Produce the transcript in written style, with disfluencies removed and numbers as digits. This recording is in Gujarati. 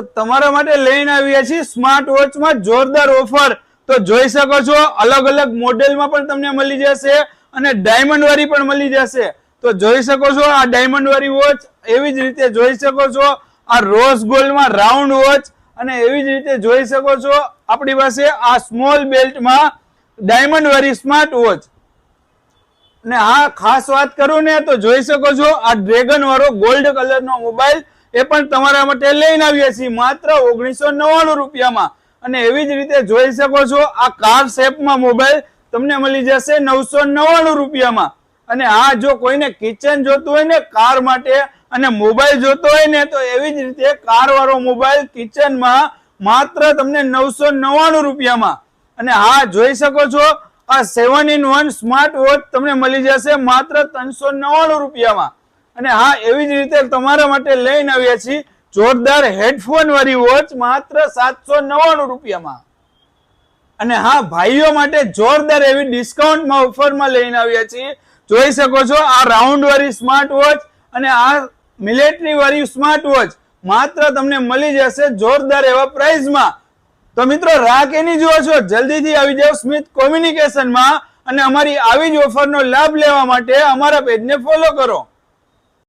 તો તમારા માટે લઈને આવ્યા છીએ સ્માર્ટ વોચમાં જોરદાર ઓફર। તો જોઈ શકો છો અલગ અલગ મોડેલમાં પણ તમને મળી જશે અને ડાયમંડ વાળી પણ મળી જશે। તો જોઈ શકો છો આ ડાયમંડ વાળી વોચ, એવી જ રીતે જોઈ શકો છો આ રોઝ ગોલ્ડમાં રાઉન્ડ વોચ, અને એવી જ રીતે જોઈ શકો છો આપણી પાસે આ સ્મોલ બેલ્ટમાં ડાયમંડ વાળી સ્માર્ટ વોચ। અને હા ખાસ વાત કરું ને તો જોઈ શકો છો આ ડ્રેગન વાળો ગોલ્ડ કલરનો મોબાઈલ, એ પણ તમારા માટે લઈને આવ્યા છીએ માત્ર 1999 રૂપિયામાં। અને એવી જ રીતે જોઈ શકો છો આ કાર શેપમાં મોબાઈલ તમને મળી જશે 999 રૂપિયામાં। અને હા જો કોઈને કિચન જોતું હોય ને કાર માટે અને મોબાઈલ જોતો હોય ને તો એવી જ રીતે કાર વાળો મોબાઈલ કિચનમાં માત્ર તમને 999 રૂપિયામાં। અને હા જોઈ શકો છો આ 7-in-1 સ્માર્ટ વોચ તમને મળી જશે માત્ર 399 રૂપિયામાં। અને હા એવી જ રીતે તમારા માટે લઈને આવ્યા છીએ જોરદાર હેડફોન વાળી વોચ માત્ર 799 રૂપિયામાં। અને હા ભાઈઓ માટે જોરદાર એવી ડિસ્કાઉન્ટમાં ઓફરમાં લઈને આવ્યા છીએ। જોઈ શકો છો આ રાઉન્ડ વાળી સ્માર્ટ વોચ અને આ મિલિટરી વાળી સ્માર્ટ વોચ માત્ર તમને મળી જશે જોરદાર એવા પ્રાઇસમાં। તો મિત્રો રાહ કેની જુઓ છો, જલ્દીથી આવી જાઓ સ્મિથ કોમ્યુનિકેશનમાં અને અમારી આવી જ ઓફરનો લાભ લેવા માટે અમારા પેજને ફોલો કરો।